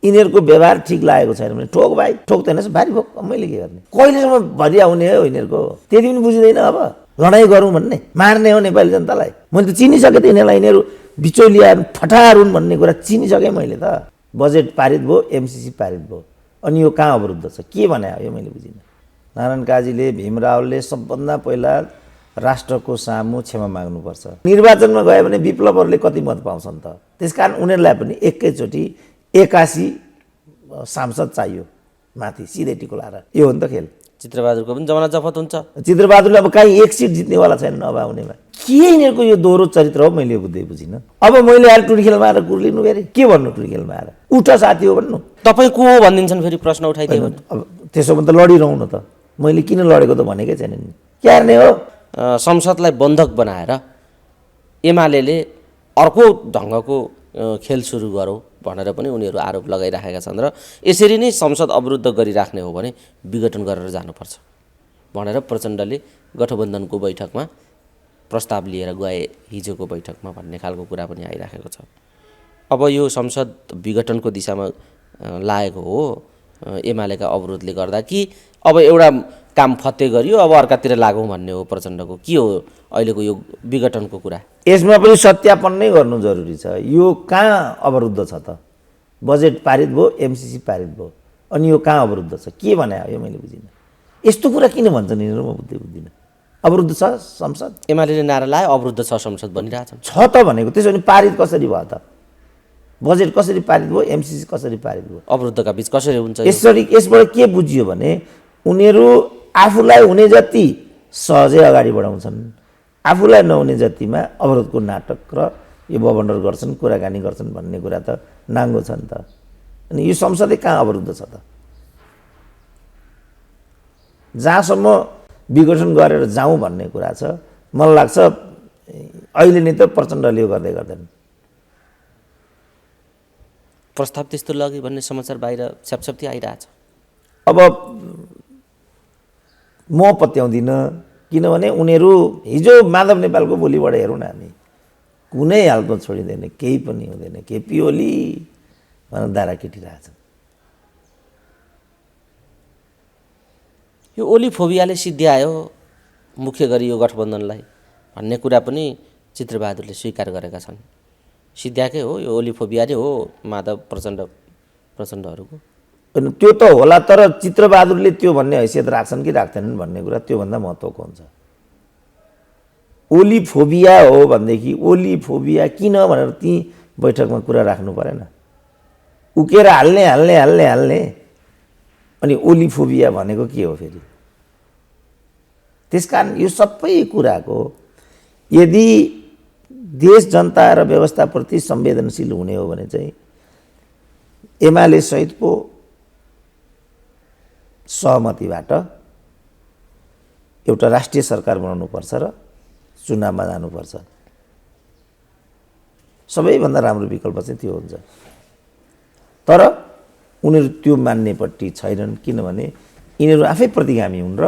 यिनीहरूको व्यवहार ठिक लागेको छैन भने ठोक भाइ, ठोक्दैनस् भारी भोक, मैले के गर्ने? कहिलेसम्म भरिया हुने हो यिनीहरूको? त्यति पनि बुझिँदैन। अब लडाइँ गरौँ भन्ने, मार्ने हो नेपाली जनतालाई। मैले त चिनिसकेँ त यिनीहरूलाई, यिनीहरू बिचौलिया फटार हुन् भन्ने कुरा चिनिसकेँ मैले त। बजेट पारित भयो, एमसिसी पारित भयो, अनि यो कहाँ अवरुद्ध छ? के भने यो मैले बुझिनँ। नारायण काजीले, भीम रावलले सबभन्दा पहिला राष्ट्रको सामु क्षमा माग्नुपर्छ। निर्वाचनमा गयो भने विप्लवहरूले कति मत पाउँछन् त? त्यसकारण उनीहरूलाई पनि एकैचोटि 81 सांसद चाहियो माथि सिधै टिको लाएर। यो हो नि त खेल। चित्रबहादुरको पनि जमाना जफत हुन्छ। चित्रबहादुरले अब कहीँ एक सिट जित्नेवाला छैनन् अब आउनेमा। के यिनीहरूको यो दोहोरो चरित्र हो? मैले बुझिनँ। अब मैले आएर टुडी खेलमा आएर कुर्लिनु फेरि के भन्नु? टुडी खेलमा आएर उठ साथी हो भन्नु? तपाईँ को हो भनिदिन्छन् फेरि प्रश्न उठाइदियो भने? अब त्यसो भने त लडिरहँ न त। मैले किन लडेको त भनेकै छैन नि। के हार्ने हो? संसदलाई बन्धक बनाएर एमाले अर्को ढङ्गको खेल सुरु गरौँ भनेर पनि उनीहरू आरोप लगाइराखेका छन् र यसरी नै संसद अवरुद्ध गरिराख्ने हो भने विघटन गरेर जानुपर्छ भनेर प्रचण्डले गठबन्धनको बैठकमा प्रस्ताव लिएर गए, हिजोको बैठकमा भन्ने खालको कुरा पनि आइराखेको छ। अब यो संसद विघटनको दिशामा लागेको हो एमालेका अवरोधले गर्दा कि अब एउटा काम फत्ते गरियो अब अर्कातिर लागौँ भन्ने हो प्रचण्डको? के हो अहिलेको यो विघटनको कुरा? यसमा पनि सत्यापन नै गर्नु जरुरी छ। यो कहाँ अवरुद्ध छ त? बजेट पारित भयो, एमसिसी पारित भयो, अनि यो कहाँ अवरुद्ध छ? के भने यो मैले बुझिनँ। यस्तो कुरा किन भन्छन् यिनीहरू? म बुझ्दिनँ। अवरुद्ध छ संसद? एमाले नारा लाए अवरुद्ध छ संसद भनिरहेछन्। छ त भनेको। त्यसो भने पारित कसरी भयो त? बजेट कसरी पारित भयो, एमसिसी कसरी पारित भयो? अवरुद्धका बीच कसरी हुन्छ? यसबाट के बुझियो भने उनीहरू आफूलाई हुने जति सहजै अगाडि बढाउँछन्, आफूलाई नहुने जतिमा अवरोधको नाटक र यो बबन्डर गर्छन्, कुराकानी गर्छन् भन्ने कुरा त नाङ्गो छ नि त। अनि यो संसदै कहाँ अवरुद्ध छ त? जहाँसम्म विघटन गरेर जाउँ भन्ने कुरा छ, मलाई लाग्छ अहिले नै त प्रचण्डले यो गर्दै गर्दैन। प्रस्ताव त्यस्तो लग्यो भन्ने समाचार बाहिर छ्यापछ्याप्ती आइरहेछ। अब म पत्याउँदिनँ, किनभने उनीहरू हिजो माधव नेपालको बोलीबाट हेरौँ न हामी, कुनै हालतमा छोडिँदैन, केही पनि हुँदैन, केपी ओली भनेर दारा केटिरहेछन्। यो ओली फोबियाले सिद्ध्यायो मुख्य गरी यो गठबन्धनलाई भन्ने कुरा पनि चित्रबहादुरले स्वीकार गरेका छन्। सिद्ध्याकै हो यो ओली फोबिया नै हो माधव प्रचण्डहरूको? त्यो त होला, तर चित्रबहादुरले त्यो भन्ने हैसियत राख्छन् कि राख्दैनन् भन्ने कुरा त्योभन्दा महत्त्वको हुन्छ। ओली फोबिया हो भनेदेखि ओली फोबिया किन भनेर ती बैठकमा कुरा राख्नु परेन? उकेर हाल्ने अनि ओली फोबिया भनेको के हो फेरि? त्यसकारण यो सबै कुराको यदि देश जनता र व्यवस्थाप्रति संवेदनशील हुने हो भने चाहिँ एमाले सहितको सहमतिबाट एउटा राष्ट्रिय सरकार बनाउनुपर्छ र चुनावमा जानुपर्छ। सबैभन्दा राम्रो विकल्प चाहिँ त्यो हुन्छ। तर उनीहरू त्यो मान्नेपट्टि छैनन्, किनभने यिनीहरू आफै प्रतिगामी हुन् र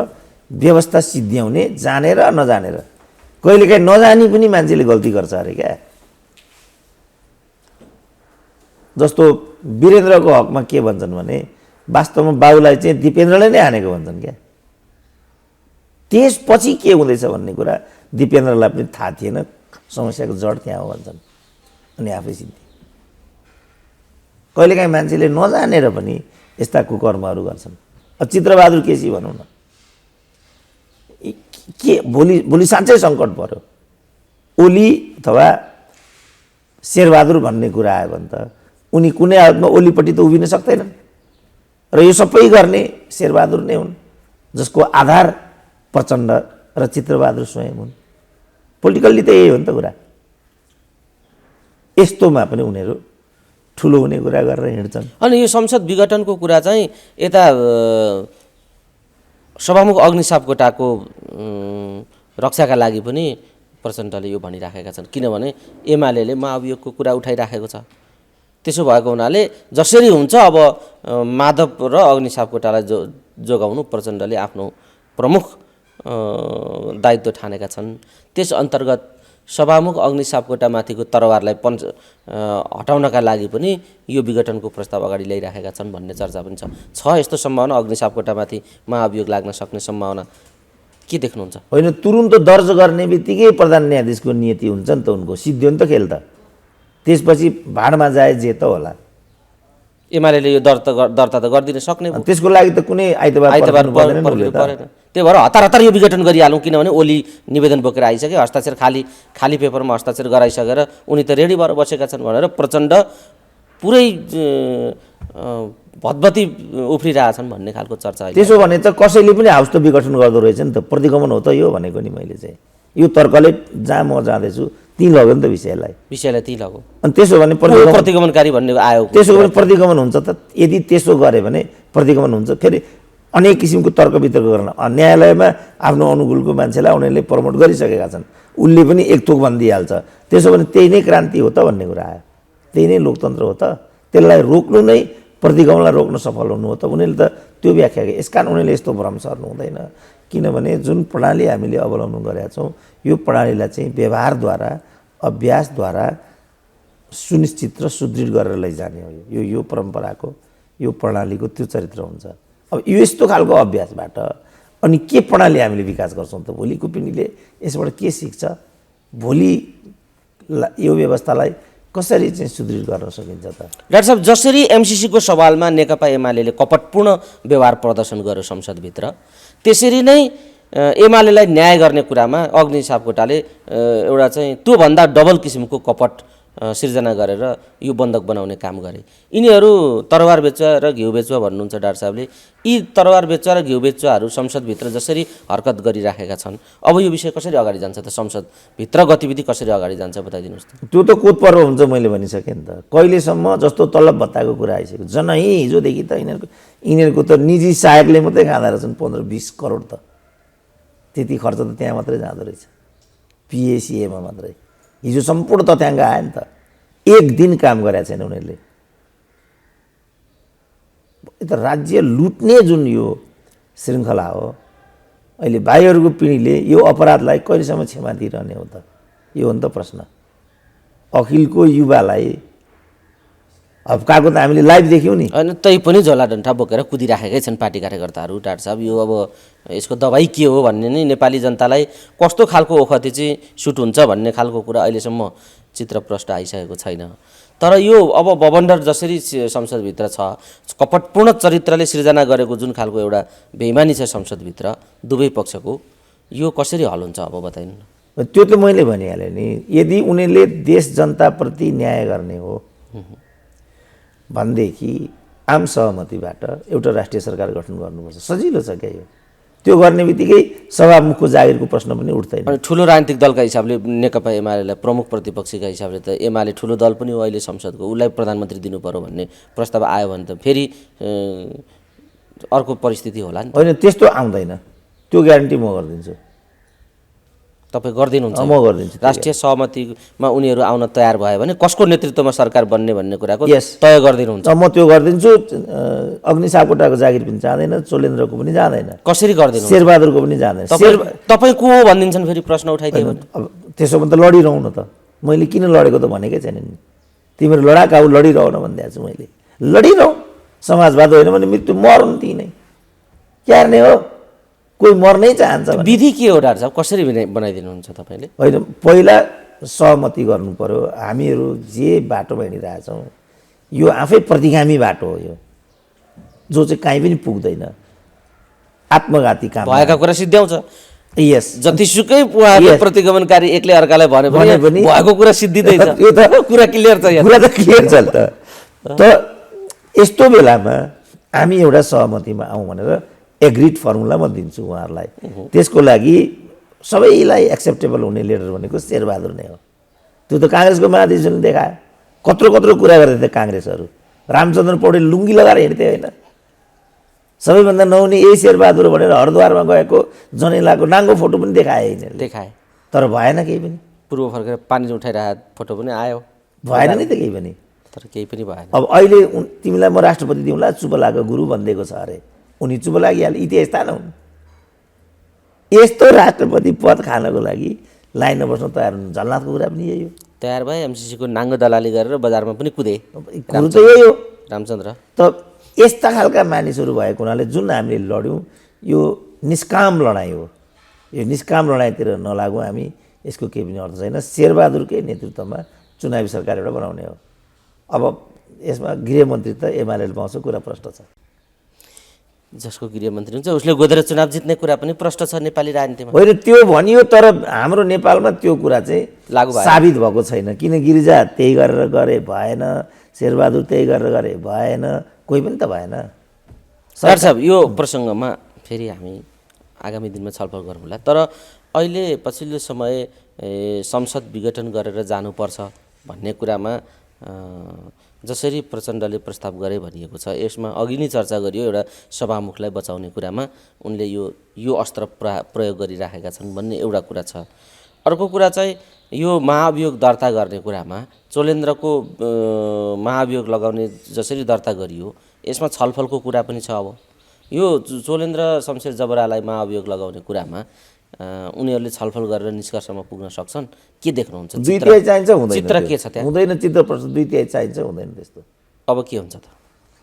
व्यवस्था सिद्ध्याउने जानेर नजानेर, कहिलेकाहीँ नजानी पनि मान्छेले गल्ती गर्छ अरे क्या। जस्तो वीरेन्द्रको हकमा के भन्छन् भने वास्तवमा बाबुलाई चाहिँ दिपेन्द्रले नै हानेको भन्छन् क्या। त्यसपछि के हुँदैछ भन्ने कुरा दिपेन्द्रलाई पनि थाहा थिएन, समस्याको जड त्यहाँ हो भन्छन्, अनि आफै सिद्धि। कहिलेकाहीँ मान्छेले नजानेर पनि यस्ता कुकर्महरू गर्छन्। अब चित्रबहादुर केसी भनौँ न, के भोलि साँच्चै सङ्कट पर्यो, ओली अथवा शेरबहादुर भन्ने कुरा आयो भने त उनी कुनै हालतमा ओलीपट्टि त उभिन सक्दैनन् र यो सबै गर्ने शेरबहादुर नै हुन्, जसको आधार प्रचण्ड र चित्रबहादुर स्वयं हुन्। पोलिटिकल्ली त यही हो नि त कुरा। यस्तोमा पनि उनीहरू ठुलो हुने कुरा गरेर हिँड्छन्। अनि यो संसद विघटनको कुरा चाहिँ यता सभामुख अग्निसाप कोटाको रक्षाका लागि पनि प्रचण्डले यो भनिराखेका छन्, किनभने एमाले महाभियोगको कुरा उठाइराखेको छ। त्यसो भएको हुनाले जसरी हुन्छ अब माधव र अग्निसाप कोटालाई जोगाउनु प्रचण्डले आफ्नो प्रमुख दायित्व ठानेका छन्। त्यस अन्तर्गत सभामुख अग्नि सापकोटामाथिको तरवारलाई हटाउनका लागि पनि यो विघटनको प्रस्ताव अगाडि ल्याइराखेका छन् भन्ने चर्चा पनि छ यस्तो सम्भावना अग्नि सापकोटामाथि महाअभियोग लाग्न सक्ने सम्भावना के देख्नुहुन्छ? होइन, तुरुन्त दर्ज गर्ने बित्तिकै प्रधान न्यायाधीशको नियति हुन्छ नि त, उनको सिद्धियो नि त खेल त। त्यसपछि भाडमा जाए जे त होला। एमाले यो दर्ता त गरिदिन सक्ने भयो। त्यसको लागि त कुनै आइतबार परेन। त्यही भएर हतार यो विघटन गरिहालौँ, किनभने ओली निवेदन बोकेर आइसके, हस्ताक्षर खाली पेपरमा हस्ताक्षर गराइसकेर उनी त रेडी भएर बसेका छन् भनेर प्रचण्ड पुरै भतभती उफ्रिरहेछन् भन्ने खालको चर्चा। त्यसो भने त कसैले पनि हाउस त विघटन गर्दो रहेछ नि त, प्रतिगमन हो त यो भनेको नि मैले चाहिँ। यो तर्कले जहाँ म जाँदैछु त्यहीँ लग्यो नि त विषयलाई त्यहीँ लग्यो। अनि त्यसो भने प्रतिगमनकारी भन्ने आयो, त्यसो भने प्रतिगमन हुन्छ त। यदि त्यसो गऱ्यो भने प्रतिगमन हुन्छ। फेरि अनेक किसिमको तर्क वितर्क गर्न न्यायालयमा आफ्नो अनुकूलको मान्छेलाई उनीहरूले प्रमोट गरिसकेका छन्, उसले पनि एक थोक भनिदिइहाल्छ। त्यसो भने त्यही नै क्रान्ति हो त भन्ने कुरा आयो, त्यही नै लोकतन्त्र हो त। त्यसलाई रोक्नु नै प्रतिगमनलाई रोक्न सफल हुनु हो त। उनीहरूले त त्यो व्याख्या गरे। यसकारण उनीहरूले यस्तो भ्रम सर्नु हुँदैन, किनभने जुन प्रणाली हामीले अवलम्बन गरेका छौँ यो प्रणालीलाई चाहिँ व्यवहारद्वारा अभ्यासद्वारा सुनिश्चित र सुदृढ गरेर लैजाने हो। यो परम्पराको यो प्रणालीको त्यो चरित्र हुन्छ। अब यो यस्तो खालको अभ्यासबाट अनि के प्रणाली हामीले विकास गर्छौँ त? भोलिको पिँढीले यसबाट के सिक्छ? भोलि यो व्यवस्थालाई कसरी चाहिँ सुदृढ गर्न सकिन्छ त? डाक्टर साहब, जसरी एमसिसीको सवालमा नेकपा एमाले कपटपूर्ण व्यवहार प्रदर्शन गर्यो संसदभित्र, त्यसरी नै एमालेलाई न्याय गर्ने कुरामा अग्नि सापकोटाले एउटा चाहिँ त्योभन्दा डबल किसिमको कपट सिर्जना गरेर यो बन्धक बनाउने काम गरे। यिनीहरू तरवार बेचुवा र घिउ बेचुवा भन्नुहुन्छ डाक्टर साहबले। यी तरवार बेचुवा र घिउ बेचुवाहरू संसदभित्र जसरी हरकत गरिराखेका छन्, अब यो विषय कसरी अगाडि जान्छ त? संसदभित्र गतिविधि कसरी अगाडि जान्छ बताइदिनुहोस् त। त्यो त कोत पर्व हुन्छ, मैले भनिसकेँ नि त। कहिलेसम्म जस्तो तलब भत्ताको कुरा आइसक्यो, हिजोदेखि त यिनीहरूको त निजी सहायकले मात्रै खाँदा रहेछन् 15-20 करोड त। त्यति खर्च त त्यहाँ मात्रै जाँदो रहेछ, पिएसिएमा मात्रै। हिजो सम्पूर्ण तथ्याङ्क आयो नि त। एक दिन काम गरेका छैन उनीहरूले। त राज्य लुट्ने जुन यो श्रृङ्खला हो, अहिले भाइहरूको पिँढीले यो अपराधलाई कहिलेसम्म क्षमा दिइरहने हो त? यो हो नि त प्रश्न। अखिलको युवालाई हप्काएको त हामीले लाइभ देख्यौँ नि। होइन, तै पनि झोला डन्ठा बोकेर कुदिराखेकै छन् पार्टी कार्यकर्ताहरू। डाक्टर साहब, यो अब यसको दबाई के हो भन्ने नै नेपाली जनतालाई कस्तो खालको ओखती चाहिँ सुट हुन्छ भन्ने खालको कुरा अहिलेसम्म चित्रप्रष्ट आइसकेको छैन। तर यो अब बबन्डर जसरी संसदभित्र छ, कपटपूर्ण चरित्रले सिर्जना गरेको जुन खालको एउटा बेइमानी छ संसदभित्र दुवै पक्षको, यो कसरी हल हुन्छ अब बताइनु? त्यो त मैले भनिहालेँ नि। यदि उनीहरूले देश जनताप्रति न्याय गर्ने हो भनेदेखि आम सहमतिबाट एउटा राष्ट्रिय सरकार गठन गर्नुपर्छ। सजिलो छ क्या यो। त्यो गर्ने बित्तिकै सभामुखको जागिरको प्रश्न पनि उठ्दैन। अनि ठुलो राजनीतिक दलका हिसाबले नेकपा एमालेलाई प्रमुख प्रतिपक्षीका हिसाबले त एमाले ठुलो दल पनि हो अहिले संसदको, उसलाई प्रधानमन्त्री दिनु पर्यो भन्ने प्रस्ताव आयो भने त फेरि अर्को परिस्थिति होला नि। होइन, त्यस्तो आउँदैन, त्यो ग्यारेन्टी म गरिदिन्छु। तपाईँ गरिदिनुहुन्छ? म गरिदिन्छु। राष्ट्रिय सहमतिमा उनीहरू आउन तयार भयो भने कसको नेतृत्वमा सरकार बन्ने भन्ने कुराको तय गरिदिनुहुन्छ? म त्यो गरिदिन्छु। अग्नि सापकोटाको जागिर पनि जाँदैन, चोलेन्द्रको पनि जाँदैन। कसरी गरिदिनु? शेरबहादुरको पनि जाँदैन। तपाईँ को हो भनिदिन्छन् फेरि प्रश्न उठाइदियो भने? अब त्यसो भने त लडिरहँ न त। मैले किन लडेको त भनेकै छैन नि। तिमीहरू लडाका हो, लडिरहन भनिदिएको छु मैले। लडिरहँ, समाजवाद होइन भने मृत्यु मर्नु ती नै। क्या गर्ने हो? कोही मर्नै चाहन्छ। विधि के हो डाक्टर साहब, कसरी बनाइदिनुहुन्छ तपाईँले? होइन, पहिला सहमति गर्नु पर्यो। हामीहरू जे बाटोमा हिँडिरहेछौँ यो आफै प्रतिगामी बाटो हो, यो जो चाहिँ कहीँ पनि पुग्दैन, आत्मघाती काम भएका कुरा सिद्ध्याउँछ। यस, जतिसुकै प्रतिगमनकारी एकले अर्कालाई भने पनि भएको कुरा सिद्धिँदैछ। यो त कुरा क्लियर छ, कुरा त क्लियर छ नि त। यस्तो बेलामा हामी एउटा सहमतिमा आउँ भनेर एग्रिड फर्मुला म दिन्छु उहाँहरूलाई। त्यसको लागि सबैलाई एक्सेप्टेबल हुने लिडर भनेको शेरबहादुर नै हो। त्यो त काङ्ग्रेसको महाधिवेशनले देखायो। कत्रो कुरा गर्दै थिए काङ्ग्रेसहरू। रामचन्द्र पौडेल लुङ्गी लगाएर हिँड्थे होइन? सबैभन्दा नहुने यही शेरबहादुर भनेर हरिद्वारमा गएको जनेलाको नाङ्गो फोटो पनि देखाए। तर भएन केही पनि। पूर्व फर्केर पानी उठाइरहेको फोटो पनि आयो, भएन नि त केही पनि। तर केही पनि भएन। अब अहिले तिमीलाई म राष्ट्रपति दिउँला, चुप लागेको गुरु भनिदिएको छ अरे, उनी चुप लागिहाल्यो। यी त यस्ता न हुन्। यस्तो राष्ट्रपति पद खानको लागि लाइनमा बस्न तयार हुनु झलनाथको कुरा पनि यही हो। तयार भए एमसिसीको नाङ्गो दलाली गरेर बजारमा पनि कुदे कुरो त यही हो। रामचन्द्र। त यस्ता खालका मानिसहरू भएको हुनाले जुन हामीले लड्यौँ यो निष्काम लडाइँ हो। यो निष्काम लडाइँतिर नलागौँ हामी, यसको केही पनि अर्थ छैन। शेरबहादुरकै नेतृत्वमा चुनावी सरकार एउटा बनाउने हो। अब यसमा गृहमन्त्री त एमालेले पाउँछ, कुरा प्रष्ट छ। जसको गृहमन्त्री हुन्छ उसले गोदेर चुनाव जित्ने कुरा पनि प्रष्ट छ नेपाली राजनीतिमा। होइन त्यो भनियो, तर हाम्रो नेपालमा त्यो कुरा चाहिँ लागु भएन। साबित भएको छैन। किन गिरिजा त्यही गरेर गरे भएन, शेरबहादुर त्यही गरेर गरे भएन, कोही पनि त भएन। डाक्टर साहब यो प्रसङ्गमा फेरि हामी आगामी दिनमा छलफल गरौँला। तर अहिले पछिल्लो समय संसद विघटन गरेर जानुपर्छ भन्ने कुरामा जसरी प्रचण्डले प्रस्ताव गरे भनिएको छ, यसमा अघि नै चर्चा गरियो एउटा सभामुखलाई बचाउने कुरामा उनले यो अस्त्र प्रयोग गरिराखेका छन् भन्ने एउटा कुरा छ। अर्को कुरा चाहिँ यो महाभियोग दर्ता गर्ने कुरामा चोलेन्द्रको महाभियोग लगाउने जसरी दर्ता गरियो यसमा छलफलको कुरा पनि छ। अब यो चोलेन्द्र शमशेर जबरालाई महाभियोग लगाउने कुरामा उनीहरूले छलफल गरेर निष्कर्षमा पुग्न सक्छन्, के देख्नुहुन्छ? 2/3 चाहिन्छ हुँदैन? चित्र के छ त्यहाँ? हुँदैन चित्र प्रश्न, 2/3 चाहिन्छ हुँदैन त्यस्तो। अब के हुन्छ त?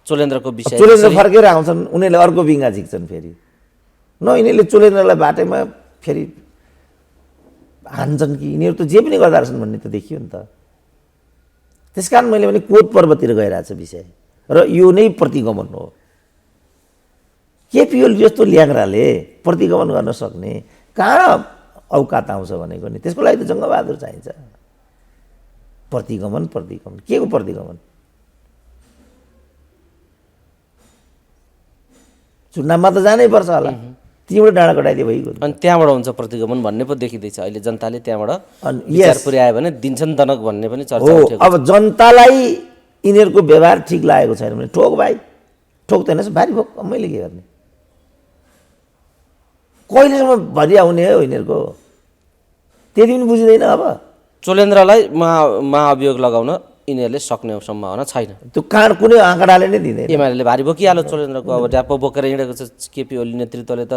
चोलेन्द्रको विषय चोलेन्द्र फर्केर आउँछन्, उनीहरूले अर्को बिङ्गा झिक्छन् फेरि। न यिनीहरूले चोलेन्द्रलाई बाटैमा फेरि हान्छन् कि यिनीहरू त जे पनि गर्दा रहेछन् भन्ने त देखियो नि त। त्यस कारण मैले भने कोट पर्वतिर गइरहेछ विषय, र यो नै प्रतिगमन हो। केपी ओली जस्तो ल्याङ्राले प्रतिगमन गर्न सक्ने कहाँ औकात आउँछ भनेको नि। त्यसको लागि त जङ्गबहादुर चाहिन्छ। प्रतिगमन के को प्रतिगमन? चुनावमा त जानै पर्छ होला, त्यहीँबाट डाँडा कटाइदियो भइगयो। अनि त्यहाँबाट हुन्छ प्रतिगमन भन्ने पो देखिँदैछ अहिले। जनताले त्यहाँबाट अनि विचार पुर्यायो भने दिन्छन् दनक भन्ने पनि चर्चा हो। उठेको छ। अब जनतालाई यिनीहरूको व्यवहार ठिक लागेको छैन भने ठोक भाइ, ठोक्दैन भारी भोक, मैले के गर्ने? कहिलेसम्म भरिया हुने हो यिनीहरूको, त्यति पनि बुझिँदैन। अब चोलेन्द्रलाई महाअभियोग लगाउन यिनीहरूले सक्ने सम्भावना छैन। त्यो काँड कुनै आँकडाले नै दिँदैन। एमाले भारी बोकिहाल्यो चोलेन्द्रको। अब ड्याप्प बोकेर हिँडेको छ केपी ओली नेतृत्वले त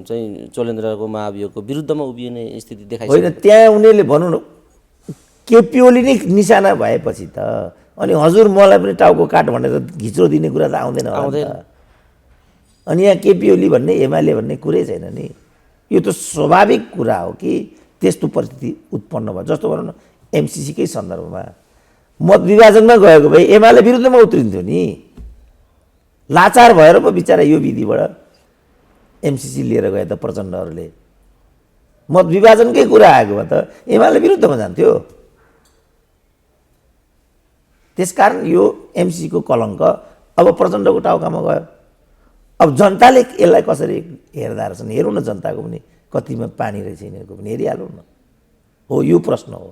चाहिँ चोलेन्द्रको महाअभियोगको विरुद्धमा उभिने स्थिति देखाइसक्यो। होइन, त्यहाँ उनीहरूले भनौँ न केपी ओली नै निशाना भएपछि त अनि हजुर मलाई पनि टाउको काट भनेर घिच्रो दिने कुरा त आउँदैन होला नि त। अनि यहाँ केपी ओली भन्ने एमाले भन्ने कुरै छैन नि। यो त स्वाभाविक कुरा हो कि त्यस्तो परिस्थिति उत्पन्न भयो। जस्तो भनौँ न एमसिसीकै सन्दर्भमा मत विभाजनमा गएको भए एमाले विरुद्धमा उत्रिन्थ्यो नि। लाचार भएर पो बिचरा यो विधिबाट एमसिसी लिएर गए त प्रचण्डहरूले। मत विभाजनकै कुरा आएको भए त एमाले विरुद्धमा जान्थ्यो। त्यसकारण यो एमसिसीको कलङ्क अब प्रचण्डको टाउकामा गयो। अब जनताले यसलाई कसरी हेर्दा रहेछन् हेरौँ न। जनताको पनि कतिमा पानी रहेछ यिनीहरूको पनि हेरिहालौँ न। हो, यो प्रश्न हो।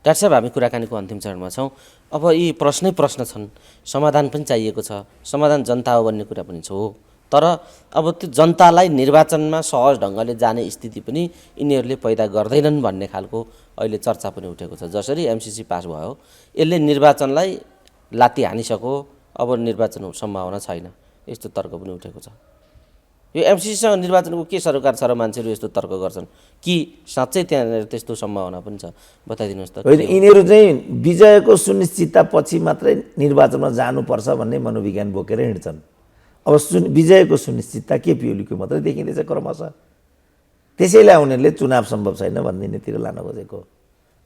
डाक्टर साहब, हामी कुराकानीको अन्तिम चरणमा छौँ। अब यी प्रश्न छन्, समाधान पनि चाहिएको छ। समाधान जनता हो भन्ने कुरा पनि छ हो, तर अब त्यो जनतालाई निर्वाचनमा सहज ढङ्गले जाने स्थिति पनि यिनीहरूले पैदा गर्दैनन् भन्ने खालको अहिले चर्चा पनि उठेको छ। जसरी एमसिसी पास भयो यसले निर्वाचनलाई लात्ती हानिसक्यो, अब निर्वाचन सम्भावना छैन, यस्तो तर्क पनि उठेको छ। यो एमसिसीसँग निर्वाचनको के सरोकार छ र मान्छेहरू यस्तो तर्क गर्छन् कि साँच्चै त्यहाँनिर त्यस्तो सम्भावना पनि छ? बताइदिनुहोस् त। होइन, यिनीहरू चाहिँ विजयको सुनिश्चितता पछि मात्रै निर्वाचनमा जानुपर्छ भन्ने मनोविज्ञान बोकेर हिँड्छन्। अब विजयको सुनिश्चितता केपी ओलीको मात्रै देखिँदैछ क्रमशः। त्यसैलाई उनीहरूले चुनाव सम्भव छैन भन्दिनेतिर लान खोजेको,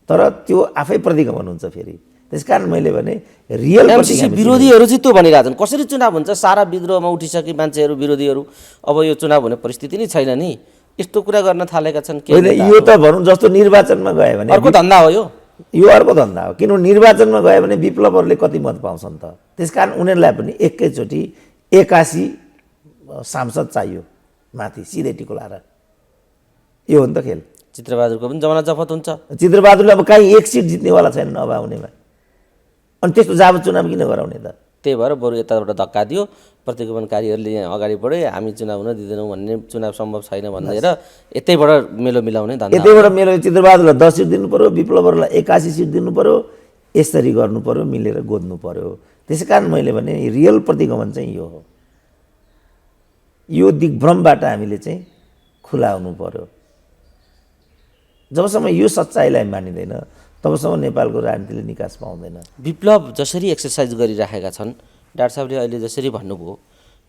तर त्यो आफै प्रतिगमन हुन्छ फेरि। त्यसकारण मैले भने रियल एमसिसी विरोधीहरू चाहिँ त्यो भनिरहेछन् कसरी चुनाव हुन्छ, सारा विद्रोहमा उठिसके मान्छेहरू विरोधीहरू, अब यो चुनाव हुने परिस्थिति नै छैन नि, यस्तो कुरा गर्न थालेका छन्। होइन, यो त भनौँ जस्तो निर्वाचनमा गयो भने अर्को धन्दा हो यो अर्को धन्दा हो। किनभने निर्वाचनमा गयो भने विप्लवहरूले कति मत पाउँछन् त। त्यसकारण उनीहरूलाई पनि एकैचोटि 81 सांसद चाहियो माथि सिधै टिको लाएर। यो हो नि त खेल। चित्रबहादुरको पनि जमाना जफत हुन्छ। चित्रबहादुरले अब कहीँ एक सिट जित्नेवाला छैनन् अब आउनेमा। अनि त्यस्तो जाब चुनाव किन गराउने त? त्यही भएर बरु यताबाट धक्का दियो, प्रतिगमनकारीहरूले यहाँ अगाडि बढे, हामी चुनाव हुन दिँदैनौँ भन्ने, चुनाव सम्भव छैन भनेर यतैबाट मेलो मिलाउने धन्दा। यतैबाट मेलो चित्रबहादुरलाई 10 सिट दिनु पऱ्यो, विप्लवहरूलाई 81 सिट दिनु पऱ्यो, यसरी गर्नु पऱ्यो, मिलेर गोद्नु पऱ्यो। त्यसै कारण मैले भने रियल प्रतिगमन चाहिँ यो हो। यो दिग्भ्रमबाट हामीले चाहिँ खुला हुनु पऱ्यो। जबसम्म यो सच्चाइलाई मानिँदैन तबसम्म नेपालको राजनीतिले निकास पाउँदैन। विप्लव जसरी एक्सर्साइज गरिराखेका छन् डाक्टर साहबले अहिले जसरी भन्नुभयो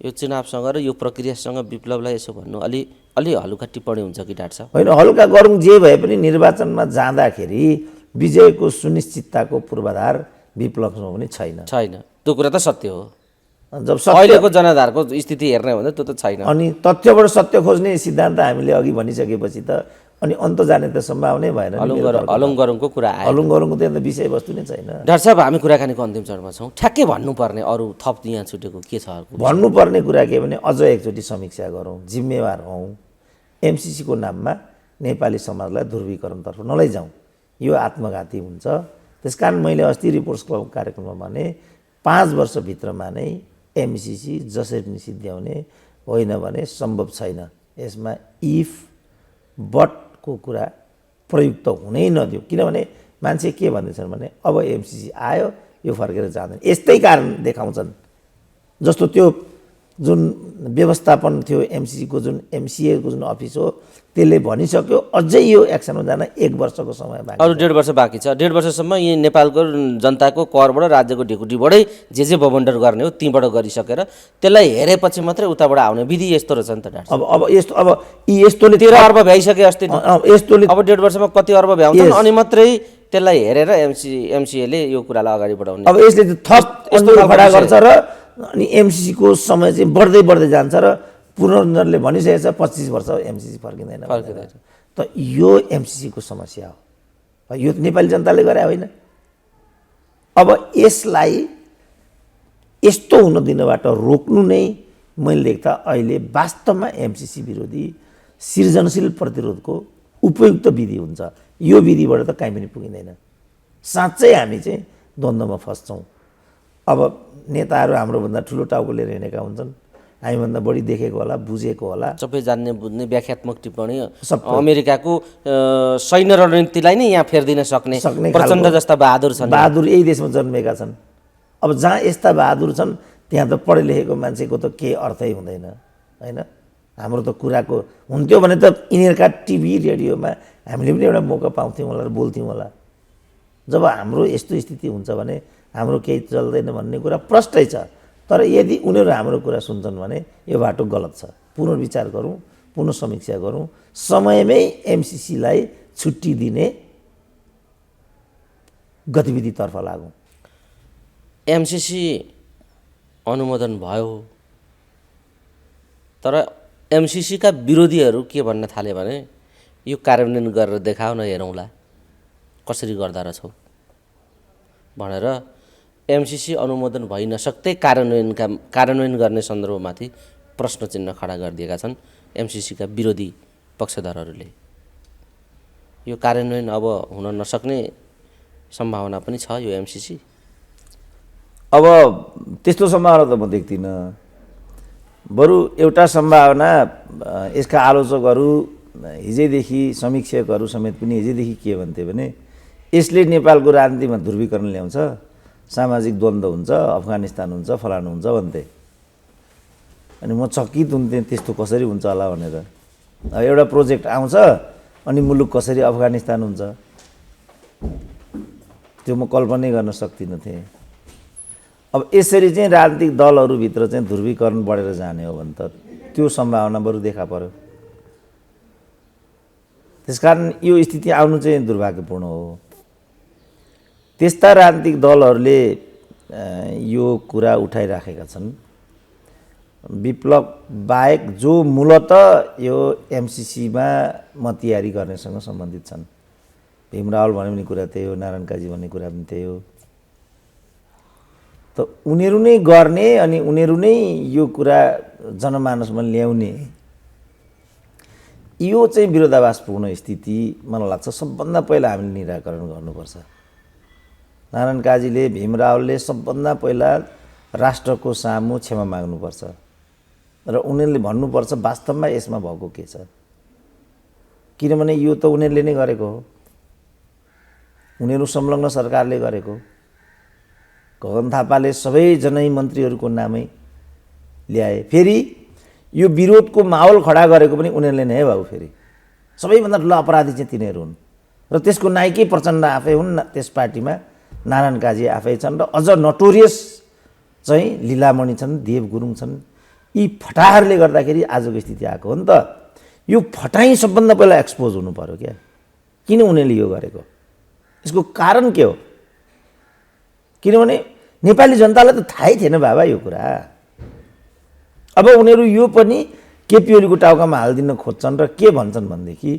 यो चुनावसँग र यो प्रक्रियासँग विप्लवलाई यसो भन्नु अलि हलुका टिप्पणी हुन्छ कि डाक्टर साहब? होइन, हल्का गरौँ, जे भए पनि निर्वाचनमा जाँदाखेरि विजयको सुनिश्चितताको पूर्वाधार विप्लवसँग पनि छैन। त्यो कुरा त सत्य हो। जब सत्य अहिलेको जनाधारको स्थिति हेर्ने हो भने त्यो त छैन। अनि तथ्यबाट सत्य खोज्ने सिद्धान्त हामीले अघि भनिसकेपछि त अनि अन्त जाने त सम्भावनै भएन। हलुङ-गरुङको कुरा आयो। हलुङ-गरुङको त विषयवस्तु नै छैन। डाक्टर साहब हामी कुराकानीको अन्तिम चरणमा छौँ। ठ्याक्कै भन्नुपर्ने अरू थप यहाँ छुटेको के छ? भन्नुपर्ने कुरा के भने अझ एकचोटि समीक्षा गरौँ, जिम्मेवार हौँ, एमसिसीको नाममा नेपाली समाजलाई ध्रुवीकरणतर्फ नलैजाउँ, यो आत्मघाती हुन्छ। त्यसकारण मैले अस्ति रिपोर्ट्स क्लब कार्यक्रममा भने 5 वर्षभित्रमा नै एमसिसी जसरी पनि सिद्ध्याउने होइन भने सम्भव छैन। यसमा इफ बटको कुरा प्रयुक्त हुनै नदियो, किनभने मान्छे के भन्दैछन् भने अब एमसिसी आयो यो फर्केर जाँदैन। यस्तै कारण देखाउँछन् जस्तो त्यो जुन व्यवस्थापन थियो एमसिसीको, जुन एमसिएको जुन अफिस हो त्यसले भनिसक्यो अझै यो एक्सनमा जान 1 वर्षको समय बाँकी, अरू 1.5 वर्ष बाँकी छ। 1.5 वर्षसम्म यी नेपालको जनताको करबाट राज्यको ढिकुटीबाटै जे बवन्डर गर्ने हो तीबाट गरिसकेर त्यसलाई हेरेपछि मात्रै उताबाट आउने विधि यस्तो रहेछ नि त डाक्टर। अब यस्तोले 13 अर्ब भ्याइसके अस्ति। यस्तोले अब 1.5 वर्षमा कति अर्ब भ्याउँछन् अनि मात्रै त्यसलाई हेरेर एमसिएले यो कुरालाई अगाडि बढाउने। अब यसले थप यस्तो खडा गर्छ र अनि एमसिसीको समय चाहिँ बढ्दै जान्छ र पुनर्जनले भनिसकेको छ 25 वर्ष एमसिसी फर्किँदैन। त यो एमसिसीको समस्या हो, यो नेपाली जनताले गरे होइन। अब यसलाई यस्तो हुन दिनबाट रोक्नु नै मैले देख्दा अहिले वास्तवमा एमसिसी विरोधी सृजनशील प्रतिरोधको उपयुक्त विधि हुन्छ। यो विधिबाट त कहीँ पनि पुगिँदैन। साँच्चै हामी चाहिँ द्वन्द्वमा फस्छौँ। अब नेताहरू हाम्रोभन्दा ठुलो टाउको लिएर हिँडेका हुन्छन्, हामीभन्दा बढी देखेको होला, बुझेको होला, सबै जान्ने बुझ्ने व्याख्यात्मक टिप्पणी अमेरिकाको सैन्य रणनीतिलाई नै यहाँ फेरिदिन सक्ने प्रचण्ड जस्ता बहादुर छन्। बहादुर यही देशमा जन्मेका छन्। अब जहाँ यस्ता बहादुर छन् त्यहाँ त पढे लेखेको मान्छेको त केही अर्थै हुँदैन होइन। हाम्रो त कुराको हुन्थ्यो भने त यिनीहरूका टिभी रेडियोमा हामीले पनि एउटा मौका पाउँथ्यौँ होला र बोल्थ्यौँ होला। जब हाम्रो यस्तो स्थिति हुन्छ भने हाम्रो केही चल्दैन भन्ने कुरा प्रष्टै छ। तर यदि उनीहरू हाम्रो कुरा सुन्छन् भने यो बाटो गलत छ। पुनर्विचार गरौँ, पुनः समीक्षा गरौँ, समयमै एमसिसीलाई छुट्टी दिने गतिविधितर्फ लागौँ। एमसिसी अनुमोदन भयो तर एमसिसीका विरोधीहरू के भन्न थाले भने यो कार्यान्वयन गरेर देखाउ न हेरौँला कसरी गर्दा रहेछौ भनेर एमसिसी अनुमोदन भइ नसक्दै कार्यान्वयन गर्ने सन्दर्भमाथि प्रश्न चिन्ह खडा गरिदिएका छन् एमसिसीका विरोधी पक्षधरहरूले। यो कार्यान्वयन अब हुन नसक्ने सम्भावना पनि छ यो एमसिसी। अब त्यस्तो सम्भावना त म देख्दिनँ। बरु एउटा सम्भावना यसका आलोचकहरू हिजैदेखि समीक्षकहरू समेत पनि हिजैदेखि के भन्थे भने यसले नेपालको राजनीतिमा ध्रुवीकरण ल्याउँछ, सामाजिक द्वन्द्व हुन्छ, अफगानिस्तान हुन्छ, फलानु हुन्छ भन्थे। अनि म चकित हुन्थेँ त्यस्तो कसरी हुन्छ होला भनेर। एउटा प्रोजेक्ट आउँछ अनि मुलुक कसरी अफगानिस्तान हुन्छ त्यो म कल्पनै गर्न सक्दिनँ थिएँ। अब यसरी चाहिँ राजनीतिक दलहरूभित्र चाहिँ ध्रुवीकरण बढेर जाने हो भने त त्यो सम्भावना बरु देखा पर्यो। त्यसकारण यो स्थिति आउनु चाहिँ दुर्भाग्यपूर्ण हो। त्यस्ता राजनीतिक दलहरूले यो कुरा उठाइराखेका छन्। विप्लव बाहेक जो मूलत यो एमसिसीमा मतियारी गर्नेसँग सम्बन्धित छन्। भीम रावल भन्ने पनि कुरा त्यही हो, नारायण काजी भन्ने कुरा पनि त्यही हो। त उनीहरू नै गर्ने अनि उनीहरू नै यो कुरा जनमानसमा ल्याउने यो चाहिँ विरोधाभासपूर्ण स्थिति मलाई लाग्छ सबभन्दा पहिला हामीले निराकरण गर्नुपर्छ। नारायण काजीले, भीम रावलले सबभन्दा पहिला राष्ट्रको सामु क्षमा माग्नुपर्छ र उनीहरूले भन्नुपर्छ वास्तवमा यसमा भएको के छ। किनभने यो त उनीहरूले नै गरेको हो, उनीहरू संलग्न सरकारले गरेको। गगन थापाले सबैजना मन्त्रीहरूको नामै ल्याए। फेरि यो विरोधको माहौल खडा गरेको पनि उनीहरूले नै है बाबु। फेरि सबैभन्दा ठुलो अपराधी चाहिँ तिनीहरू हुन्। र त्यसको नायकै प्रचण्ड आफै हुन्, त्यस पार्टीमा नारायण काजी आफै छन् र अझ नटोरियस चाहिँ लीलामणि छन्, देव गुरुङ छन्। यी फटाहरूले गर्दाखेरि आजको स्थिति आएको हो नि त। यो फटाइ सबभन्दा पहिला एक्सपोज हुनु पर्यो क्या, किन उनीहरूले यो गरेको, यसको कारण के हो? किनभने नेपाली जनतालाई त थाहै थिएन बाबा यो कुरा। अब उनीहरू यो पनि केपी ओलीको टाउकामा हालिदिन खोज्छन् र के भन्छन् भनेदेखि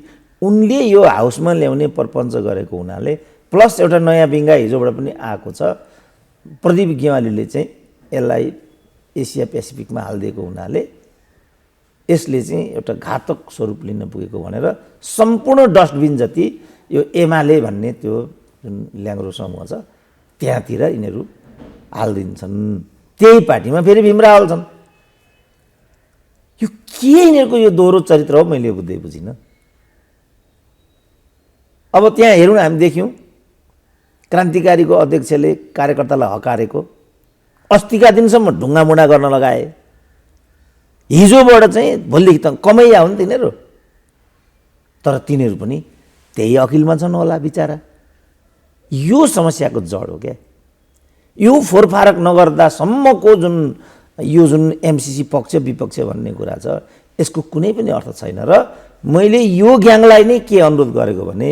उनले यो हाउसमा ल्याउने प्रपञ्च गरेको हुनाले, प्लस एउटा नयाँ बिङ्गा हिजोबाट पनि आएको छ, प्रदीप गेवालीले चाहिँ यसलाई एसिया पेसिफिकमा हालिदिएको हुनाले यसले चाहिँ एउटा घातक स्वरूप लिन पुगेको भनेर सम्पूर्ण डस्टबिन जति यो एमाले भन्ने त्यो जुन ल्याङ्ग्रो समूह छ त्यहाँतिर यिनीहरू हालिदिन्छन्। त्यही पार्टीमा फेरि भीमरावल छन्। यो के यिनीहरूको यो दोहोरो चरित्र हो, मैले बुझ्दै बुझिनँ। अब त्यहाँ हेरौँ, हामी देख्यौँ क्रान्तिकारीको अध्यक्षले कार्यकर्तालाई हकारेको, अस्तिका दिनसम्म ढुङ्गामुढा गर्न लगाए, हिजोबाट चाहिँ भोलिदेखि त कमैया हुन् तिनीहरू। तर तिनीहरू पनि त्यही अकिलमा छन् होला बिचारा। यो समस्याको जड हो क्या। यो फोरफारक नगर्दासम्मको जुन एमसिसी पक्ष विपक्ष भन्ने कुरा छ, यसको कुनै पनि अर्थ छैन। र मैले यो ग्याङलाई नै के अनुरोध गरेको भने,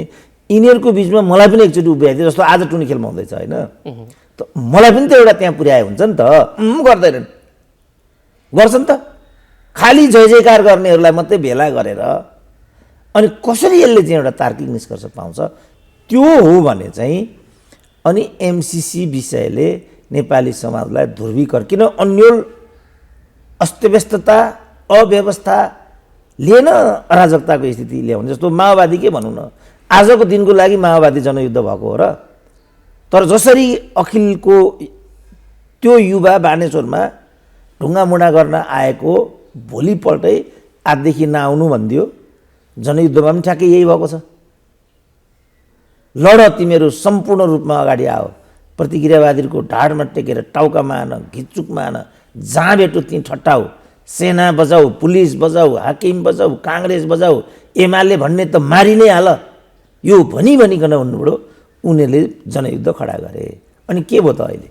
यिनीहरूको बिचमा मलाई पनि एकचोटि उभ्याइदियो, जस्तो आज टुनी खेलमा हुँदैछ होइन, त मलाई पनि त एउटा त्यहाँ पुर्याए हुन्छ नि त। गर्दैनन्, गर्छन् त, खालि जय जयकार गर्नेहरूलाई मात्रै भेला गरेर। अनि कसरी यसले चाहिँ एउटा तार्किक निष्कर्ष पाउँछ, त्यो हो भने चाहिँ अनि एमसिसी विषयले नेपाली समाजलाई ध्रुवीकरण, किन अन्यल अस्तव्यस्तता अव्यवस्था लिएन, अराजकताको स्थिति ल्याउने। जस्तो माओवादी के भनौँ न, आजको दिनको लागि माओवादी जनयुद्ध भएको हो र। तर जसरी अखिलको त्यो युवा बानेश्वरमा ढुङ्गामुढा गर्न आएको भोलिपल्टै आजदेखि नआउनु भनिदियो, जनयुद्धमा पनि ठ्याक्कै यही भएको छ। लड, तिमीहरू सम्पूर्ण रूपमा अगाडि आओ, प्रतिक्रियावादीको ढाडमा टेकेर टाउकामा आन, घिचुकमा आन, जहाँ भेटो त्यहीँ ठट्टाऊ, सेना बजाऊ, पुलिस बजाऊ, हाकिम बजाऊ, काङ्ग्रेस बजाऊ, एमाले भन्ने त मारि नै हाल, यो भनिकन भन्नुभयो। उनीहरूले जनयुद्ध खडा गरे। अनि के भयो त अहिले?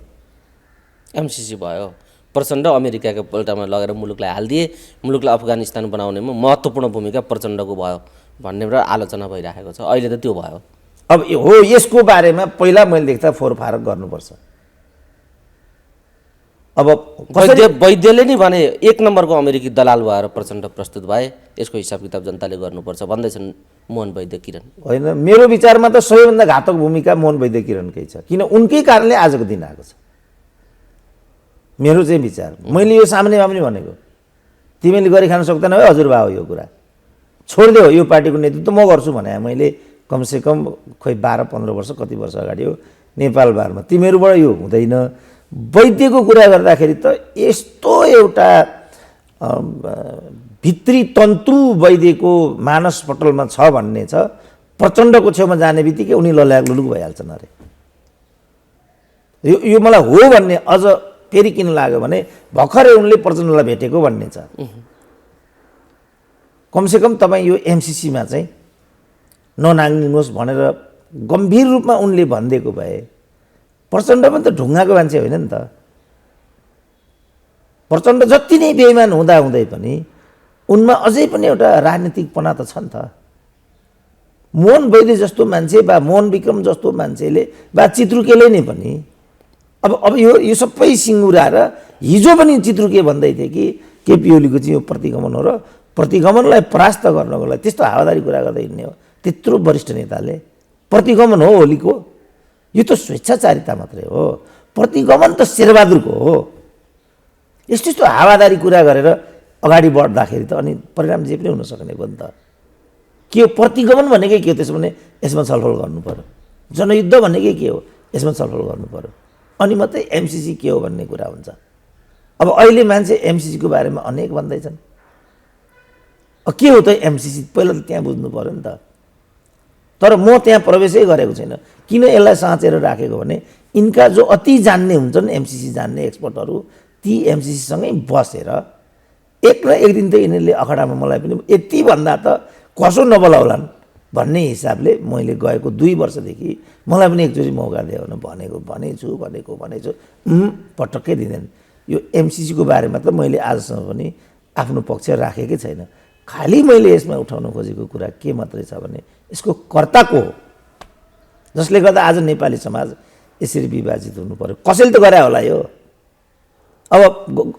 एमसिसी भयो, प्रचण्ड अमेरिकाको पल्टामा लगेर मुलुकलाई हालिदिए, मुलुकलाई अफगानिस्तान बनाउनेमा महत्त्वपूर्ण भूमिका प्रचण्डको भयो भन्ने एउटा आलोचना भइरहेको छ। अहिले त त्यो भयो। अब हो, यसको बारेमा पहिला मैले देख्दा फोरफारक गर्नुपर्छ। अब वैद्यले नि भने एक नम्बरको अमेरिकी दलाल भएर प्रचण्ड प्रस्तुत भए, यसको हिसाब किताब जनताले गर्नुपर्छ भन्दैछन् मोहन वैद्य किरण। होइन, मेरो विचारमा त सबैभन्दा घातक भूमिका मोहन वैद्य किरणकै छ, किन उनकै कारणले आजको दिन आएको छ। मेरो चाहिँ विचार, मैले यो सामान्यमा पनि भनेको, तिमीले गरी खान सक्दैन है, हजुर भाउ यो कुरा छोडिदेऊ, यो पार्टीको नेतृत्व म गर्छु भने मैले कमसेकम खोइ 12-15 वर्ष कति वर्ष अगाडि हो नेपाल बारमा। तिमीहरूबाट यो हुँदैन। वैद्यको कुरा गर्दाखेरि त यस्तो एउटा भित्री तन्तु वैद्यको मानसपटलमा छ भन्ने छ, प्रचण्डको छेउमा जाने बित्तिकै उनी लल्याक लुलुक भइहाल्छन् अरे। यो मलाई हो भन्ने अझ फेरि किन लाग्यो भने भर्खरै उनले प्रचण्डलाई भेटेको भन्ने छ। कमसेकम तपाईँ यो एमसिसीमा चाहिँ ननाङ्गिनुहोस् भनेर गम्भीर रूपमा उनले भनिदिएको भए, प्रचण्ड पनि त ढुङ्गाको मान्छे होइन नि त। प्रचण्ड जति नै बेइमान हुँदै पनि उनमा अझै पनि एउटा राजनीतिकपना त छ नि त। मोहन वैद्य जस्तो मान्छे वा मोहन विक्रम जस्तो मान्छेले वा चित्रुकेले नै पनि अब यो सबै सिङ्गुराएर हिजो पनि चित्रुके भन्दै थिए कि केपी ओलीको चाहिँ यो प्रतिगमन हो र प्रतिगमनलाई परास्त गर्नको लागि त्यस्तो हावादारी कुरा गर्दै हिँड्ने हो त्यत्रो वरिष्ठ नेताले। प्रतिगमन हो ओलीको, यो त स्वेच्छाचारिता मात्रै हो। प्रतिगमन त शेरबहादुरको हो। यस्तो यस्तो हावादारी कुरा गरेर अगाडि बढ्दाखेरि त अनि परिणाम जे पनि हुन सक्ने भयो नि त। के हो प्रतिगमन भनेकै के हो? त्यसो भने यसमा छलफल गर्नु पर्यो। जनयुद्ध भनेकै के हो? यसमा छलफल गर्नु पर्यो। अनि मात्रै एमसिसी के हो भन्ने कुरा हुन्छ। अब अहिले मान्छे एमसिसीको बारेमा अनेक भन्दैछन्। के हो त एमसिसी? पहिला त त्यहाँ बुझ्नु पर्यो नि त। तर म त्यहाँ प्रवेशै गरेको छैन। किन यसलाई साँचेर राखेको भने यिनका जो अति जान्ने हुन्छन् एमसिसी जान्ने एक्सपर्टहरू, ती एमसिसीसँगै बसेर एक न एक दिन त यिनीहरूले अखडामा मलाई पनि यति भन्दा त कसो नबोलाउलान्, भन्ने हिसाबले मैले गएको 2 वर्षदेखि मलाई पनि एकचोटि मौका दियो भने भनेको पटक्कै दिँदैन। यो एमसिसीको बारेमा त मैले आजसम्म पनि आफ्नो पक्ष राखेकै छैन। खालि मैले यसमा उठाउन खोजेको कुरा के मात्रै छ भने यसको कर्ता को हो, जसले गर्दा आज नेपाली समाज यसरी विभाजित हुनु पर्यो। कसैले त गरे होला यो। अब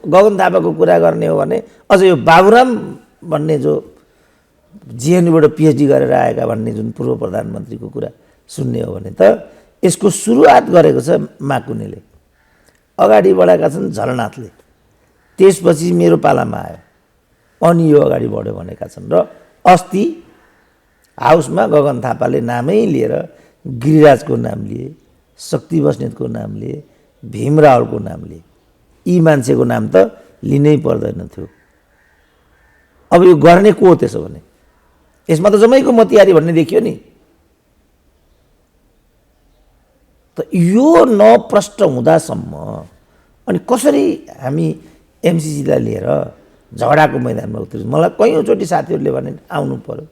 गगन थापाको कुरा गर्ने हो भने अझ यो बाबुराम भन्ने जो जिएनयूबाट पिएचडी गरेर आएका भन्ने जुन पूर्व प्रधानमन्त्रीको कुरा सुन्ने हो भने त यसको सुरुवात गरेको छ माकुनेले, अगाडि बढाएका छन् झलनाथले, त्यसपछि मेरो पालामा आयो अनि यो अगाडि बढ्यो भनेका छन्। र अस्ति हाउसमा गगन थापाले नामै लिएर गिरिराजको नाम लिए, शक्ति बस्नेतको नाम लिए, भीम रावलको नाम लिए। यी मान्छेको नाम त लिनै पर्दैन थियो। अब यो गर्ने को हो त्यसो भने? यसमा त जम्मैको मतियारी भन्ने देखियो नि। त यो नप्रष्ट हुँदासम्म अनि कसरी हामी एमसिसीलाई लिएर झगडाको मैदानमा उत्रिनु? मलाई कयौँचोटि साथीहरूले भने आउनु पर्यो,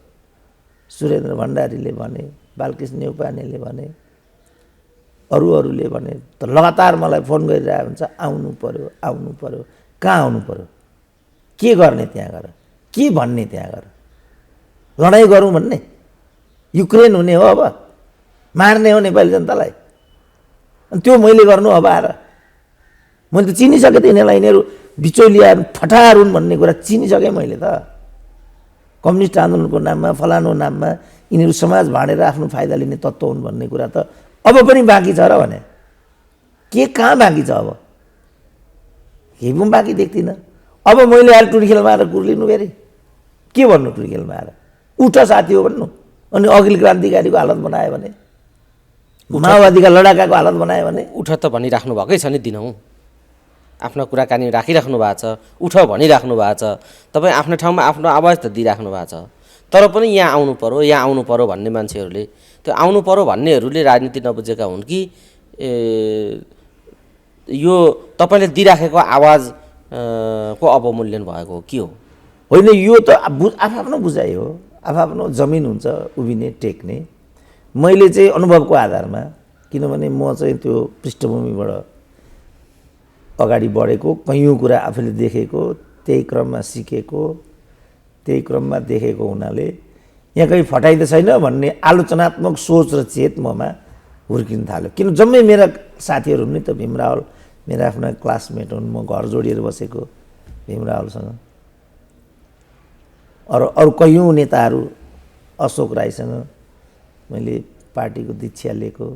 सुरेन्द्र भण्डारीले भने, बालकृष्ण नेउपानेले भने, अरूले भने, त लगातार मलाई फोन गरिरहेको हुन्छ आउनु पर्यो। कहाँ आउनु पर्यो? के गर्ने त्यहाँ गएर? के भन्ने त्यहाँ गएर? लडाइँ गरौँ भन्ने? युक्रेन हुने हो अब? मार्ने हो नेपाली जनतालाई? अनि त्यो मैले गर्नु अब आएर? मैले त चिनिसकेँ त यिनीहरूलाई, यिनीहरू बिचौलियाहरू फटार हुन् भन्ने कुरा चिनिसकेँ मैले त। कम्युनिस्ट आन्दोलनको नाममा फलानु नाममा यिनीहरू समाज भाँडेर आफ्नो फाइदा लिने तत्त्व हुन् भन्ने कुरा त अब पनि बाँकी छ र भने के कहाँ बाँकी छ? अब केही पनि बाँकी देख्दिनँ। अब मैले आएर टुर्खेलमा आएर कुर्लिनु फेरि के भन्नु? टुर्खेलमा आएर उठ साथी हो भन्नु, अनि अखिल क्रान्तिकारीको हालत बनायो भने, माओवादीका लडाकाको हालत बनायो भने? उठ त भनिराख्नु भएकै छ नि, दिनहुँ आफ्नो कुराकानी राखिराख्नु भएको छ, उठ भनिराख्नु भएको छ। तपाईँ आफ्नो ठाउँमा आफ्नो आवाज त दिइराख्नु भएको छ। तर पनि यहाँ आउनु पर्यो भन्ने मान्छेहरूले, त्यो आउनु पर्यो भन्नेहरूले राजनीति नबुझेका हुन् कि यो तपाईँले दिइराखेको आवाज को अवमूल्यन भएको हो, के हो? होइन, यो त आफ्नो बुझाइ हो, आफ्नो जमिन हुन्छ उभिने टेक्ने। मैले चाहिँ अनुभवको आधारमा, किनभने म चाहिँ त्यो पृष्ठभूमिबाट अगाडि बढेको, कैयौँ कुरा आफूले देखेको, त्यही क्रममा सिकेको, त्यही क्रममा देखेको हुनाले यहाँ कहीँ फटाइ त छैन भन्ने आलोचनात्मक सोच र चेत ममा हुर्किन थाल्यो। किन जम्मै मेरा साथीहरू नि त भीम रावल मेरा आफ्ना क्लासमेट हुन्, म घर जोडिएर बसेको भीम रावलसँग। अरू कैयौँ नेताहरू, अशोक राईसँग मैले पार्टीको दीक्षा लिएको,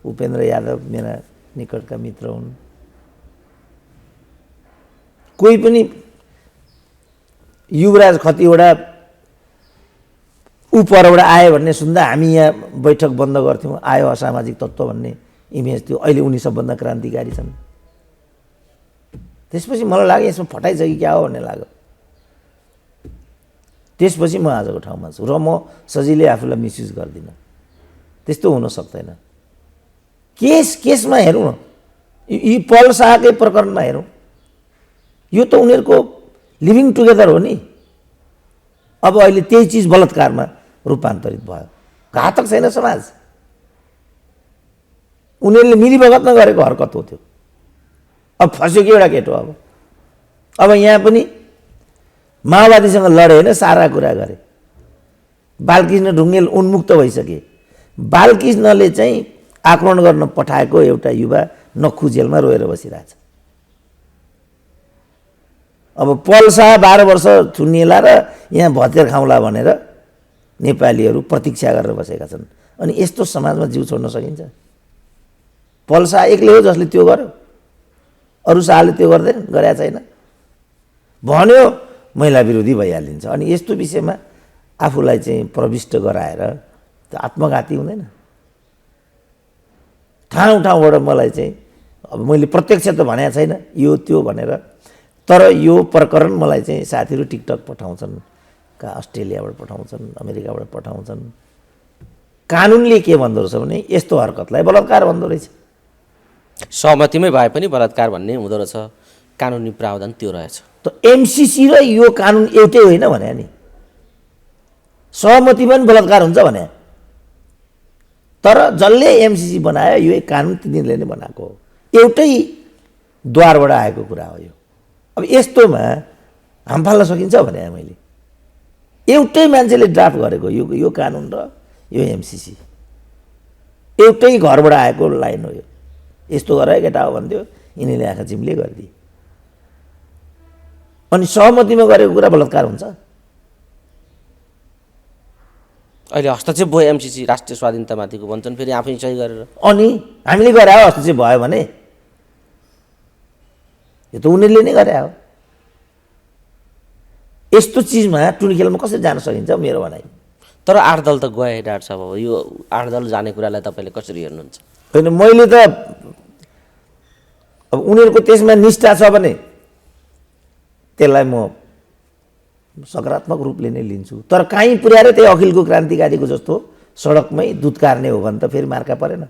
उपेन्द्र यादव मेरा निकटका मित्र हुन्। कोही पनि युवराज खतिवडा परबाट आयो भन्ने सुन्दा हामी यहाँ बैठक बन्द गर्थ्यौँ, आयो असामाजिक तत्त्व भन्ने इमेज थियो। अहिले उनी सबभन्दा क्रान्तिकारी छन्। त्यसपछि मलाई लाग्यो यसमा फटाइ छ कि क्या हो भन्ने लाग्यो। त्यसपछि म आजको ठाउँमा छु र म सजिलै आफूलाई मिसयुज गर्दिनँ। त्यस्तो हुन सक्दैन। केसमा हेरौँ न, यी पल शाहकै प्रकरणमा हेरौँ, यो त उनीहरूको लिभिङ टुगेदर हो नि। अब अहिले त्यही चिज बलात्कारमा रूपान्तरित भयो। घातक छैन समाज? उनीहरूले मिलीभगतमा गरेको हरकत हो त्यो। अब फस्यो कि एउटा केटो। अब यहाँ पनि माओवादीसँग लडे होइन, सारा कुरा गरे। बालकृष्ण ढुङ्गेल उन्मुक्त भइसके। बालकृष्णले चाहिँ आक्रमण गर्न पठाएको एउटा युवा नक्खु जेलमा रोएर बसिरहेछ। अब पल्सा 12 वर्ष थुनिएला र यहाँ भतेर खाउँला भनेर नेपालीहरू प्रतीक्षा गरेर बसेका छन्। अनि यस्तो समाजमा जिउ छोड्न सकिन्छ? पल्सा एक्लै हो जसले त्यो गर्यो, अरू शाहले त्यो गर्दैन, गरेका छैन। भन्यो महिला विरोधी भइहालिन्छ। अनि यस्तो विषयमा आफूलाई चाहिँ प्रविष्ट गराएर त्यो आत्मघाती हुँदैन? ठाउँबाट मलाई चाहिँ, अब मैले प्रत्यक्ष त भनेको छैन यो त्यो भनेर, तर यो प्रकरण मलाई चाहिँ साथीहरू टिकटक पठाउँछन्, अस्ट्रेलियाबाट पठाउँछन्, अमेरिकाबाट पठाउँछन्। कानुनले के भन्दो रहेछ भने यस्तो हरकतलाई बलात्कार भन्दो रहेछ। सहमतिमै भए पनि बलात्कार भन्ने हुँदो रहेछ, कानुनी प्रावधान त्यो रहेछ। त एमसिसी र यो कानुन एउटै होइन भने नि? सहमतिमा पनि बलात्कार हुन्छ भने। तर जसले एमसिसी बनायो यो कानुन तिनीहरूले नै बनाएको हो, एउटै द्वारबाट आएको कुरा हो यो। अब यस्तोमा हाम फाल्न सकिन्छ भने मैले एउटै मान्छेले ड्राफ्ट गरेको यो कानुन र यो एमसिसी एउटै घरबाट आएको लाइन हो यो। यस्तो गरेर केटा हो भन्थ्यो, यिनीहरूले आँखा चिम्ले गरिदिए। अनि सहमतिमा गरेको कुरा बलात्कार हुन्छ? अहिले हस्तक्षेप भयो एमसिसी राष्ट्रिय स्वाधीनतामाथिको भन्छन् फेरि आफै सही गरेर। अनि हामीले गरे हो हस्तक्षेप भयो भने? यो त उनीहरूले नै गरे हो। यस्तो चिजमा टुनी खेलमा कसरी जान सकिन्छ मेरो भनाइ। तर 8 दल त गए डाक्टर साहब, अब यो 8 दल जाने कुरालाई तपाईँले कसरी हेर्नुहुन्छ? होइन, मैले त अब उनीहरूको त्यसमा निष्ठा छ भने त्यसलाई म सकारात्मक रूपले नै लिन्छु। तर काहीँ पुर्याएर त्यही अखिलको क्रान्तिकारीको जस्तो सडकमै दुधकार्ने हो भने त फेरि मार्का परेन।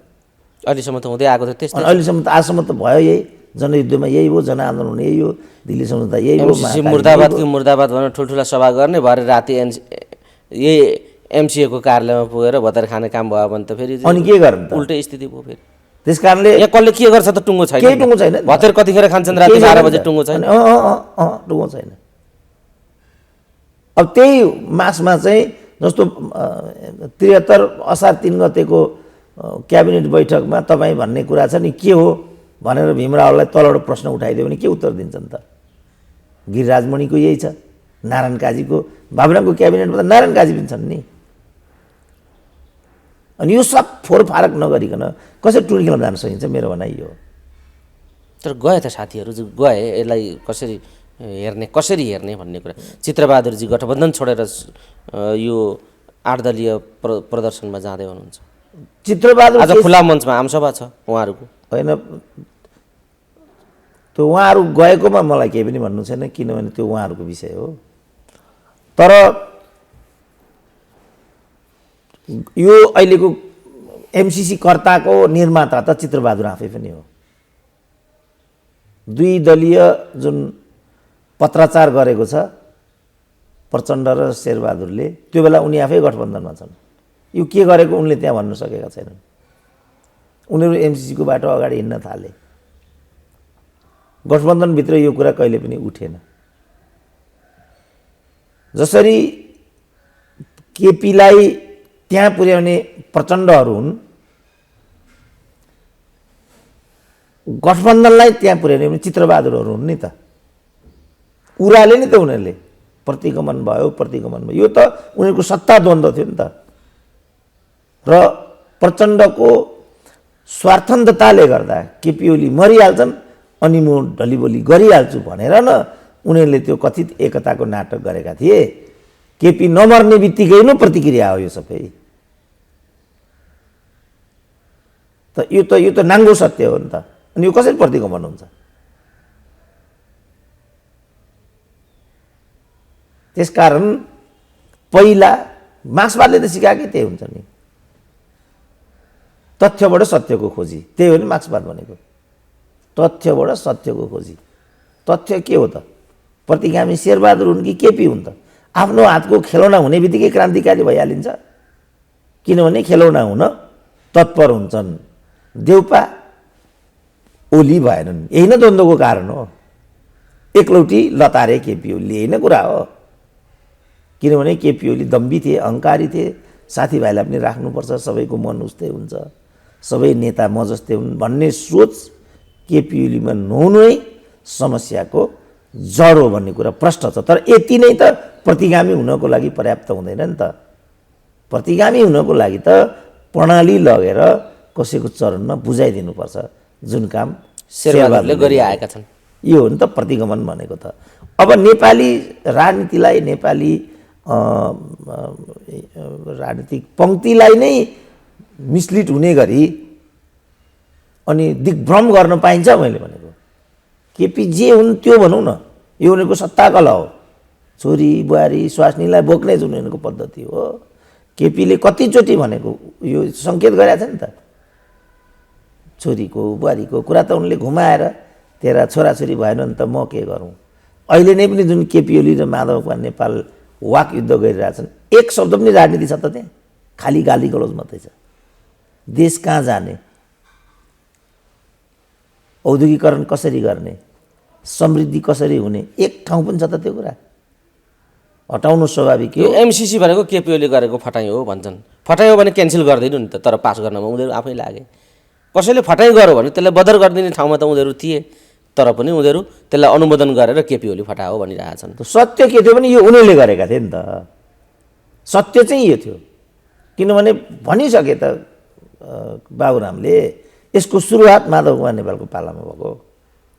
अहिलेसम्म त हुँदै आएको थियो त्यस्तै। अहिलेसम्म त आजसम्म त भयो यही, जनयुद्धमा यही हो, जनआन्दोलन यही हो, दिल्ली सम्झौता यही हो। एमसिसी मुर्दाबादको मुर्दाबाद भनेर ठुल्ठुला सभा गर्ने, भरे राति यही एमसिएको कार्यालयमा पुगेर भतर खाने काम भयो भने त फेरि अनि के गर्नु त? उल्टै स्थिति भयो फेरि। त्यस कारणले यहाँ कसले के गर्छ त टुङ्गो छैन। केही टुङ्गो छैन। भतेर कतिखेर खान्छन् राति 12 बजे टुङ्गो छैन। टुङ्गो छैन। अब त्यही मासमा चाहिँ जस्तो 73 असार 3 गतेको क्याबिनेट बैठकमा तपाईँ भन्ने कुरा छ नि के हो भनेर भीमरावलाई तलबाट प्रश्न उठाइदियो भने के उत्तर दिन्छन् त? गिरिराज मणिको यही छ, नारायण काजीको, बाबुरामको क्याबिनेटमा त नारायण काजी पनि छन् नि। अनि यो सब फोरफारक नगरिकन कसरी टुनी खेलमा जान सकिन्छ मेरो भनाइ यो। तर गए त साथीहरू गए, यसलाई कसरी हेर्ने भन्ने कुरा। चित्रबहादुरजी गठबन्धन छोडेर यो 8 दलीय प्रदर्शनमा जाँदै हुनुहुन्छ। चित्रबहादुर आज खुला मञ्चमा आमसभा छ उहाँहरूको। होइन, त्यो उहाँहरू गएकोमा मलाई केही पनि भन्नु छैन, किनभने त्यो उहाँहरूको विषय हो। तर यो अहिलेको एमसिसी कर्ताको निर्माता त चित्रबहादुर आफै पनि हो। 2 दलीय जुन पत्राचार गरेको छ प्रचण्ड र शेरबहादुरले, त्यो बेला उनी आफै गठबन्धनमा छन्। यो के गरेको उनले त्यहाँ भन्न सकेका छैनन्। उनीहरू एमसिसीको बाटो अगाडि हिँड्न थाले। गठबन्धनभित्र यो कुरा कहिले पनि उठेन। जसरी केपीलाई त्यहाँ पुर्याउने प्रचण्डहरू हुन्, गठबन्धनलाई त्यहाँ पुर्याउने पनि चित्रबहादुरहरू हुन् नि त। उराले नि त उनीहरूले प्रतिगमन भयो। यो त उनीहरूको सत्ता द्वन्द्व थियो नि त। र प्रचण्डको स्वार्थन्तताले गर्दा केपी ओली मरिहाल्छन् अनि म ढलिबोली गरिहाल्छु भनेर न उनीहरूले त्यो कथित एकताको नाटक गरेका थिए। केपी नमर्ने बित्तिकै नै प्रतिक्रिया हो यो सबै। यो त नाङ्गो सत्य हो नि त। अनि यो कसरी प्रतिगमन हुन्छ? त्यसकारण पहिला मार्क्सवादले त सिकाएकै त्यही हुन्छ नि, तथ्यबाट सत्यको खोजी। त्यही हो नि मार्क्सवाद भनेको, तथ्यबाट सत्यको खोजी। तथ्य के हो त? प्रतिगामी शेरबहादुर हुन् कि केपी हुन् त? आफ्नो हातको खेलौना हुने बित्तिकै क्रान्तिकारी भइहालिन्छ। किनभने खेलौना हुन तत्पर हुन्छन्। देउपा ओली भएनन्, यही नै द्वन्द्वको कारण हो। एकलौटी लतारे केपी ओली, यही नै कुरा हो। किनभने केपी ओली दम्बी थिए, अहङ्कारी थिए, साथीभाइलाई पनि राख्नुपर्छ, सबैको मन उस्तै हुन्छ, सबै नेता म जस्तै हुन् भन्ने सोच केपी ओलीमा नहुनै समस्याको जड हो भन्ने कुरा प्रष्ट छ। तर यति नै त प्रतिगामी हुनको लागि पर्याप्त हुँदैन नि त। प्रतिगामी हुनको लागि त प्रणाली लगेर कसैको चरणमा बुझाइदिनुपर्छ, जुन काम शेरबहादुरले गरिआएका छन्। यो हो नि त प्रतिगमन भनेको त। अब नेपाली राजनीतिलाई, नेपाली राजनीतिक पङ्क्तिलाई नै मिसलिड हुने गरी अनि दिग्भ्रम गर्न पाइन्छ मैले भनेको। केपी जे हुन् त्यो भनौँ न, यो उनीहरूको सत्ता कला हो। छोरी बुहारी स्वास्नीलाई बोक्ने जुन उनीहरूको पद्धति हो। केपीले कतिचोटि भनेको यो सङ्केत गरेका छ नि त। छोरीको बुहारीको कुरा त उनले घुमाएर तेरा छोराछोरी भएन नि त म के गरौँ। अहिले नै पनि जुन केपी ओली र माधव नेपाल वाक युद्ध गरिरहेछन्, एक शब्द पनि राजनीति छ त त्यहाँ, खालि गाली गलौज मात्रै छ। देश कहाँ जाने, औद्योगिकरण कसरी गर्ने, समृद्धि कसरी हुने, एक ठाउँ पनि छ त त्यो कुरा? हटाउनु स्वाभाविक यो हो। एमसिसी भनेको केपी ओलीले गरेको फटाइ हो भन्छन्। फटाइ हो भने क्यान्सल गरिदिनु नि त, तर पास गर्नमा उनीहरू आफै लागे। कसैले फटाइ गर्यो भने त्यसलाई बदर गरिदिने ठाउँमा त उनीहरू थिए, तर पनि उनीहरू त्यसलाई अनुमोदन गरेर केपी ओली फटायो भनिरहेछन्। सत्य के थियो भने यो उनीहरूले गरेका थिए नि त, सत्य चाहिँ यो थियो। किनभने भनिसके त बाबुरामले, यसको सुरुवात माधव कुमार नेपालको पालामा भएको,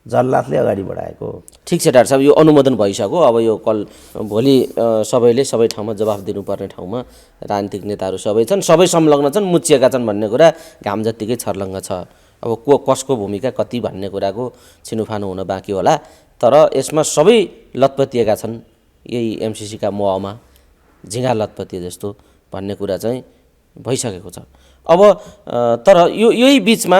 जल्लादले अगाडि बढाएको। ठिक छ डाक्टर साहब, यो अनुमोदन भइसक्यो। अब यो कल भोलि सबैले सबै ठाउँमा जवाफ दिनुपर्ने ठाउँमा राजनीतिक नेताहरू सबै छन्, सबै संलग्न छन्, मुच्चिएका छन् भन्ने कुरा घाम जत्तिकै छर्लङ्ग छ। अब कसको भूमिका कति भन्ने कुराको छिनोफानो हुन बाँकी होला, तर यसमा सबै लतपतिएका छन् यही एमसिसीका मोहमा, झिँगा लतपतिए जस्तो भन्ने कुरा चाहिँ भइसकेको छ। अब तर यही बिचमा